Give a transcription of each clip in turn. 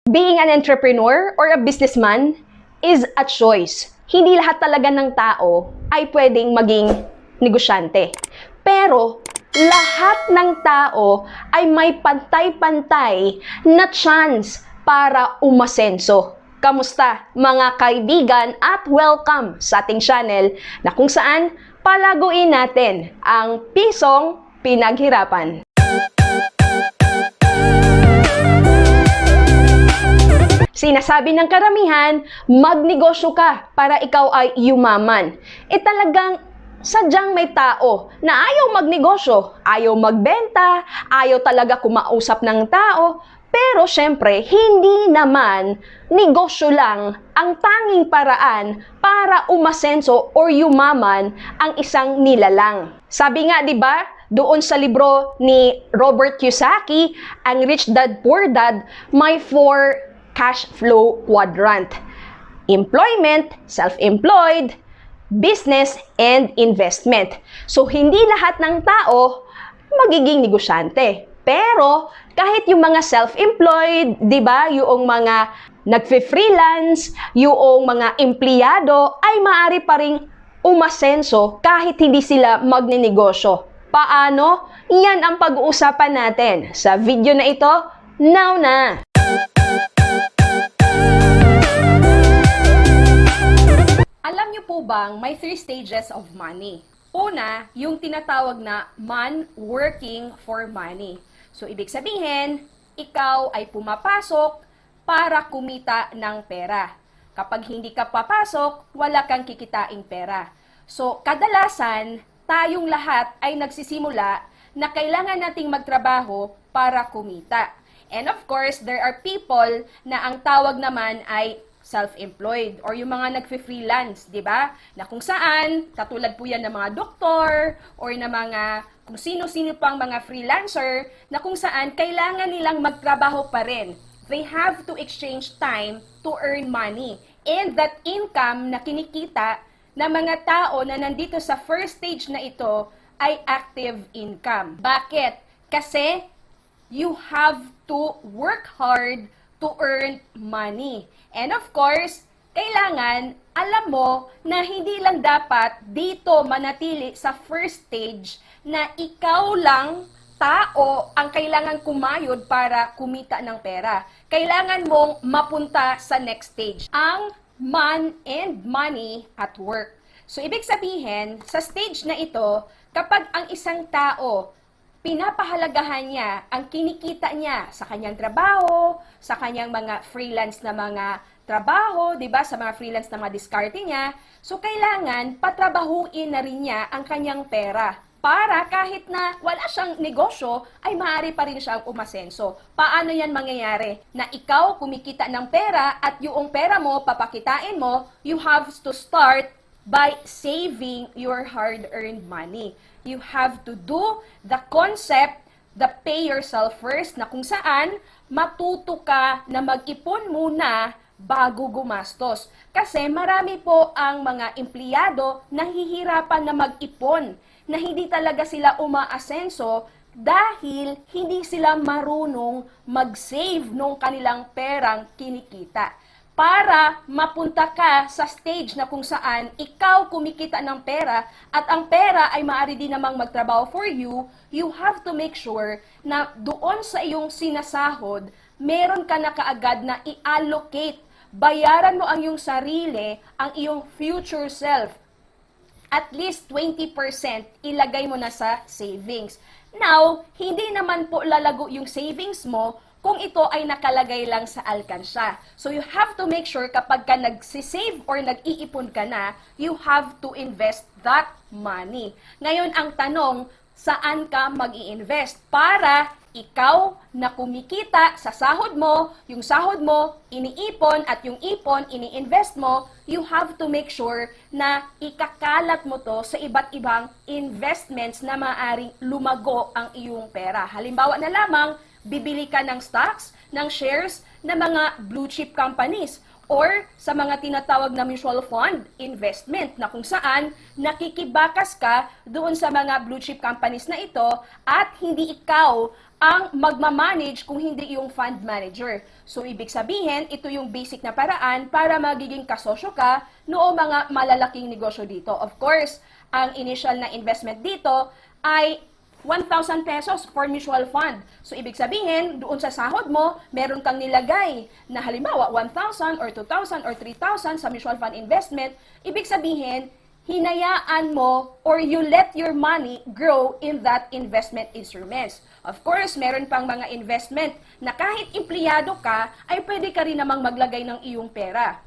Being an entrepreneur or a businessman is a choice. Hindi lahat talaga ng tao ay pwedeng maging negosyante. Pero lahat ng tao ay may pantay-pantay na chance para umasenso. Kamusta mga kaibigan at welcome sa ating channel na kung saan palaguin natin ang pisong pinaghirapan. Sinasabi ng karamihan, magnegosyo ka para ikaw ay yumaman. Talagang sadyang may tao na ayaw magnegosyo, ayaw magbenta, ayaw talaga kumausap ng tao. Pero syempre, hindi naman negosyo lang ang tanging paraan para umasenso or yumaman ang isang nilalang. Sabi nga, 'di ba, doon sa libro ni Robert Kiyosaki, ang Rich Dad Poor Dad, may 4 cash flow quadrant: employment, self-employed, business, and investment. So, hindi lahat ng tao magiging negosyante. Pero, kahit yung mga self-employed, di ba, yung mga nagfe-freelance, yung mga empleyado, ay maaari pa ring umasenso kahit hindi sila magnenegosyo. Paano? Yan ang pag-uusapan natin sa video na ito. Now na! Alam niyo po bang may 3 stages of money? Una, yung tinatawag na man working for money. So, ibig sabihin, ikaw ay pumapasok para kumita ng pera. Kapag hindi ka papasok, wala kang kikitain pera. So, kadalasan, tayong lahat ay nagsisimula na kailangan nating magtrabaho para kumita. And of course, there are people na ang tawag naman ay self-employed or yung mga nagfe-freelance, di ba? Na kung saan, katulad po yan ng mga doktor or ng mga kung sino-sino pang mga freelancer na kung saan kailangan nilang magtrabaho pa rin. They have to exchange time to earn money. And that income na kinikita ng mga tao na nandito sa first stage na ito ay active income. Bakit? Kasi you have to work hard to earn money. And of course, kailangan alam mo na hindi lang dapat dito manatili sa first stage na ikaw lang tao ang kailangan kumayod para kumita ng pera. Kailangan mong mapunta sa next stage, ang man and money at work. So, ibig sabihin, sa stage na ito, kapag ang isang tao pinapahalagahan niya ang kinikita niya sa kanyang trabaho, sa kanyang mga freelance na mga trabaho, 'di ba? Sa mga freelance na mga diskarte niya. So kailangan patrabahuin na rin niya ang kanyang pera para kahit na wala siyang negosyo ay maaari pa rin siyang umasenso. Paano 'yan mangyayari? Na ikaw kumikita ng pera at yung pera mo papakitain mo, you have to start by saving your hard-earned money. You have to do the concept, the pay yourself first, na kung saan matuto ka na mag-ipon muna bago gumastos. Kasi marami po ang mga empleyado nahihirapan na mag-ipon, na hindi talaga sila umaasenso dahil hindi sila marunong mag-save nung kanilang perang kinikita. Para mapunta ka sa stage na kung saan ikaw kumikita ng pera at ang pera ay maaari din namang magtrabaho for you, you have to make sure na doon sa iyong sinasahod, meron ka na kaagad na i-allocate. Bayaran mo ang iyong sarili, ang iyong future self. At least 20% ilagay mo na sa savings. Now, hindi naman po lalago yung savings mo kung ito ay nakalagay lang sa alkansya. So you have to make sure kapag ka nagsisave or nag-iipon ka na, you have to invest that money. Ngayon ang tanong, saan ka mag-i-invest para ikaw na kumikita sa sahod mo, yung sahod mo iniipon at yung ipon ini-invest mo, you have to make sure na ikakalat mo to sa iba't ibang investments na maaaring lumago ang iyong pera. Halimbawa na lamang, bibili ka ng stocks, ng shares ng mga blue chip companies or sa mga tinatawag na mutual fund investment na kung saan nakikibakas ka doon sa mga blue chip companies na ito at hindi ikaw ang magmamanage kung hindi yung fund manager. So, ibig sabihin, ito yung basic na paraan para magiging kasosyo ka noong mga malalaking negosyo dito. Of course, ang initial na investment dito ay 1,000 pesos for mutual fund. So, ibig sabihin, doon sa sahod mo, meron kang nilagay na halimbawa 1,000 or 2,000 or 3,000 sa mutual fund investment. Ibig sabihin, hinayaan mo or you let your money grow in that investment instruments. Of course, meron pang mga investment na kahit empleyado ka, ay pwede ka rin namang maglagay ng iyong pera.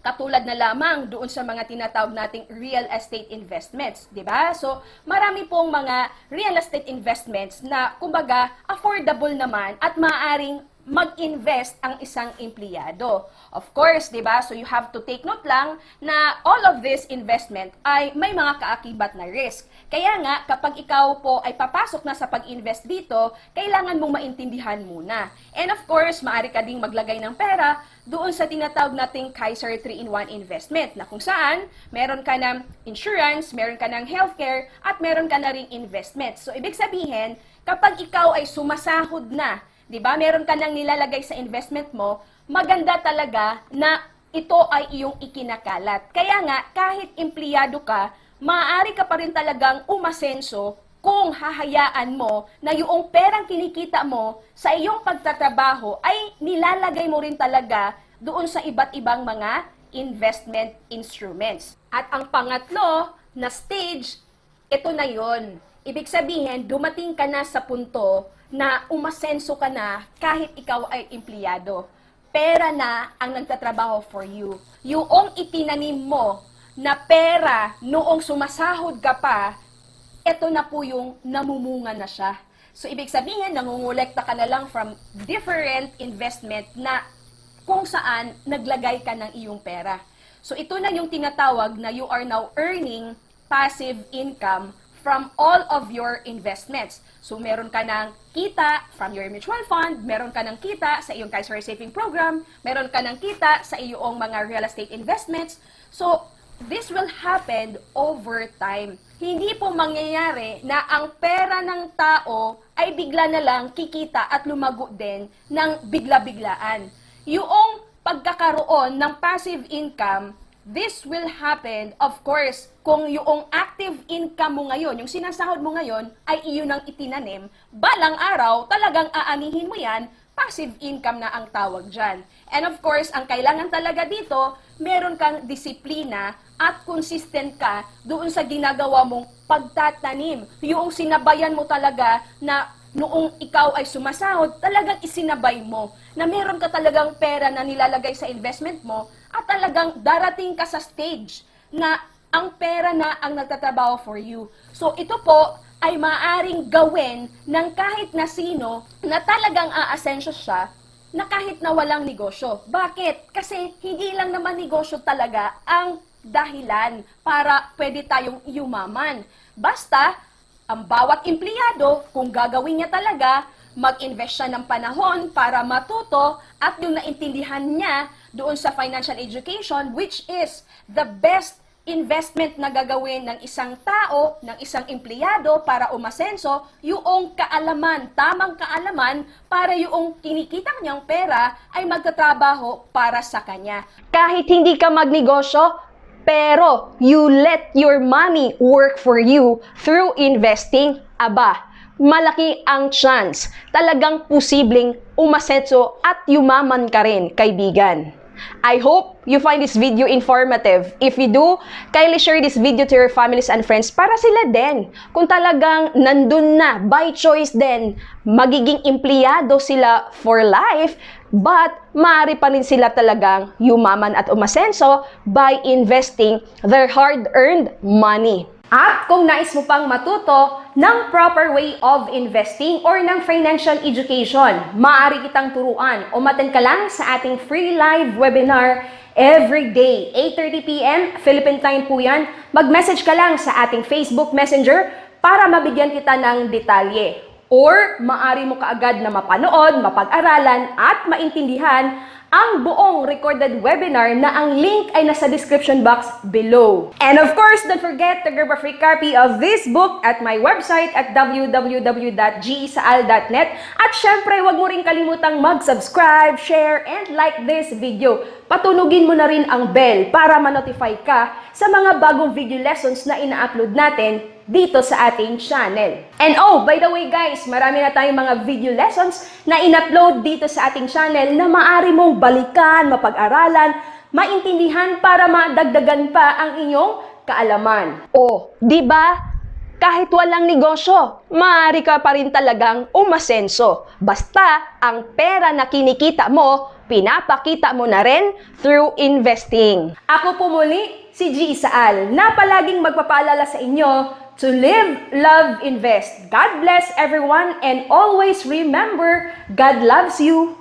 Katulad na lamang doon sa mga tinatawag nating real estate investments, di ba? So, marami pong mga real estate investments na, kumbaga, affordable naman at maaaring mag-invest ang isang empleyado. Of course, di ba? So you have to take note lang na all of this investment ay may mga kaakibat na risk. Kaya nga, kapag ikaw po ay papasok na sa pag-invest dito, kailangan mong maintindihan muna. And of course, maaari ka ding maglagay ng pera doon sa tinatawag nating Kaiser 3-in-1 investment na kung saan meron ka ng insurance, meron ka ng healthcare, at meron ka na ring investment. So ibig sabihin, kapag ikaw ay sumasahod na, di ba? Meron ka nang nilalagay sa investment mo, maganda talaga na ito ay iyong ikinakalat. Kaya nga, kahit empleyado ka, maaari ka pa rin talagang umasenso kung hahayaan mo na yung perang kinikita mo sa iyong pagtatrabaho ay nilalagay mo rin talaga doon sa iba't ibang mga investment instruments. At ang pangatlo na stage, ito na yon. Ibig sabihin, dumating ka na sa punto na umasenso ka na kahit ikaw ay empleyado. Pera na ang nagtatrabaho for you. Yung itinanim mo na pera noong sumasahod ka pa, eto na po yung namumunga na siya. So, ibig sabihin, nangungulekta ka na lang from different investment na kung saan naglagay ka ng iyong pera. So, ito na yung tinatawag na you are now earning passive income from all of your investments. So, meron ka ng kita from your mutual fund, meron ka ng kita sa iyong Kaiser Saving Program, meron ka ng kita sa iyong mga real estate investments. So, this will happen over time. Hindi po mangyayari na ang pera ng tao ay bigla na lang kikita at lumago din ng bigla-biglaan. Yung pagkakaroon ng passive income, this will happen, of course, kung yung active income mo ngayon, yung sinasahod mo ngayon, ay iyon ang itinanim, balang araw, talagang aanihin mo yan, passive income na ang tawag dyan. And of course, ang kailangan talaga dito, meron kang disiplina at consistent ka doon sa ginagawa mong pagtatanim. Yung sinabayan mo talaga na noong ikaw ay sumasahod, talagang isinabay mo na meron ka talagang pera na nilalagay sa investment mo at talagang darating ka sa stage na ang pera na ang nagtatrabaho for you. So ito po ay maaring gawin ng kahit na sino na talagang aasenso siya na kahit na walang negosyo. Bakit? Kasi hindi lang naman negosyo talaga ang dahilan para pwede tayong yumaman. Basta, ang bawat empleyado, kung gagawin niya talaga, mag-invest siya ng panahon para matuto at yung naintindihan niya doon sa financial education, which is the best investment na gagawin ng isang tao, ng isang empleyado para umasenso, yung kaalaman, tamang kaalaman para yung kinikita niyang pera ay magtatrabaho para sa kanya. Kahit hindi ka magnegosyo, pero you let your money work for you through investing, aba, malaki ang chance. Talagang posibleng umasenso at yumaman ka rin, kaibigan. I hope you find this video informative. If you do, kindly share this video to your families and friends para sila din. Kung talagang nandun na, by choice din, magiging empleyado sila for life, but maaari pa rin sila talagang yumaman at umasenso by investing their hard-earned money. At kung nais mo pang matuto ng proper way of investing or ng financial education, maaari kitang turuan o maten ka lang sa ating free live webinar every day, 8:30 p.m. Philippine time po yan. Mag-message ka lang sa ating Facebook Messenger para mabigyan kita ng detalye. Or maaari mo kaagad na mapanood, mapag-aralan at maintindihan ang buong recorded webinar na ang link ay nasa description box below. And of course, don't forget to grab a free copy of this book at my website at www.gesaal.net. At syempre, huwag mo rin kalimutang mag-subscribe, share, and like this video. Patunugin mo na rin ang bell para ma-notify ka sa mga bagong video lessons na ina-upload natin dito sa ating channel. And oh, by the way guys, marami na tayong mga video lessons na in-upload dito sa ating channel na maaari mong balikan, mapag-aralan, maintindihan para madagdagan pa ang inyong kaalaman. Oh, di ba? Kahit walang negosyo, maaari ka pa rin talagang umasenso. Basta ang pera na kinikita mo, pinapakita mo na rin through investing. Ako po muli, si G. Isaal, na palaging magpapaalala sa inyo to live, love, invest. God bless everyone and always remember, God loves you.